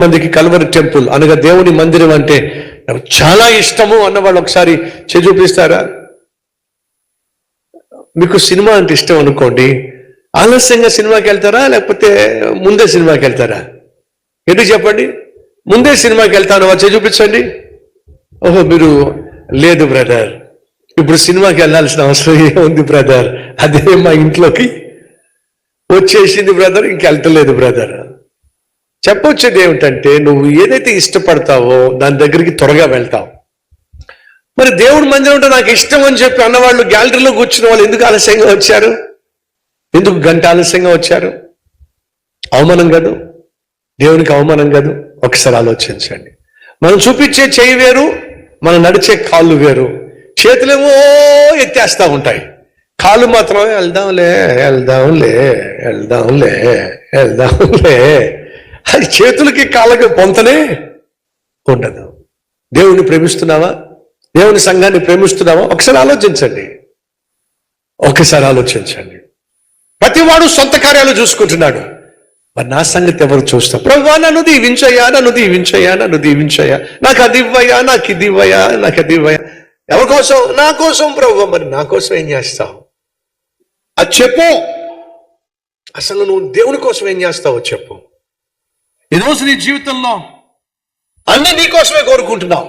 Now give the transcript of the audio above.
మందికి Calvary temple అనగా దేవుని మందిరం అంటే నాకు చాలా ఇష్టము అన్నవాళ్ళు ఒకసారి చూపిస్తారా? మీకు సినిమా అంటే ఇష్టం అనుకోండి, ఆలస్యంగా సినిమాకి వెళ్తారా లేకపోతే ముందే సినిమాకి వెళ్తారా? ఎందుకు చెప్పండి? ముందే సినిమాకి వెళ్తాను చూపించండి. ఓహో, మీరు లేదు బ్రదర్, ఇప్పుడు సినిమాకి వెళ్ళాల్సిన అవసరం ఏముంది బ్రదర్, అదే మా ఇంట్లోకి వచ్చేసింది బ్రదర్, ఇంకెళ్తలేదు బ్రదర్. చెప్పొచ్చేది ఏమిటంటే, నువ్వు ఏదైతే ఇష్టపడతావో దాని దగ్గరికి త్వరగా వెళ్తావు. మరి దేవుడి మందిరం అంటే నాకు ఇష్టం అని చెప్పి అన్నవాళ్ళు గ్యాలరీలో కూర్చున్న వాళ్ళు ఎందుకు ఆలస్యంగా వచ్చారు? ఎందుకు గంట ఆలస్యంగా వచ్చారు? అవమానం కాదు, దేవునికి అవమానం కాదు. ఒకసారి ఆలోచించండి. మనం చూపించే చెయ్యి వేరు, మనం నడిచే కాళ్ళు వేరు. చేతులేమో ఎత్తేస్తూ ఉంటాయి, కాళ్ళు మాత్రం వెళ్దాంలే వెళ్దాంలే వెళ్దాంలే వెళ్దాంలే. అది చేతులకి కాళ్ళకి పొంతనే ఉండదు. దేవుని ప్రేమిస్తున్నావా? దేవుని సంఘాన్ని ప్రేమిస్తున్నావా? ఒకసారి ఆలోచించండి. ఒకసారి ఆలోచించండి. ప్రతివాడు సొంత కార్యాలు చూసుకుంటున్నాడు. మరి నా సంగతి ఎవరు చూస్తారు? ప్రభువా, నన్ను దీవించయ్యా, నన్ను దీవించయ్యా, నన్ను దీవించయ్యా, నాకు అది ఇవ్వయ్యా, నాకు ఇది ఇవ్వయ్యా, నాకు అది ఇవ్వయ్యా. ఎవరి కోసం? నా కోసం ప్రభువా. మరి నా కోసం ఏం చేస్తావు అది చెప్పు. అసలు నువ్వు దేవుని కోసం ఏం చేస్తావో చెప్పు. ఈరోజు నీ జీవితంలో అన్నీ నీ కోసమే కోరుకుంటున్నావు.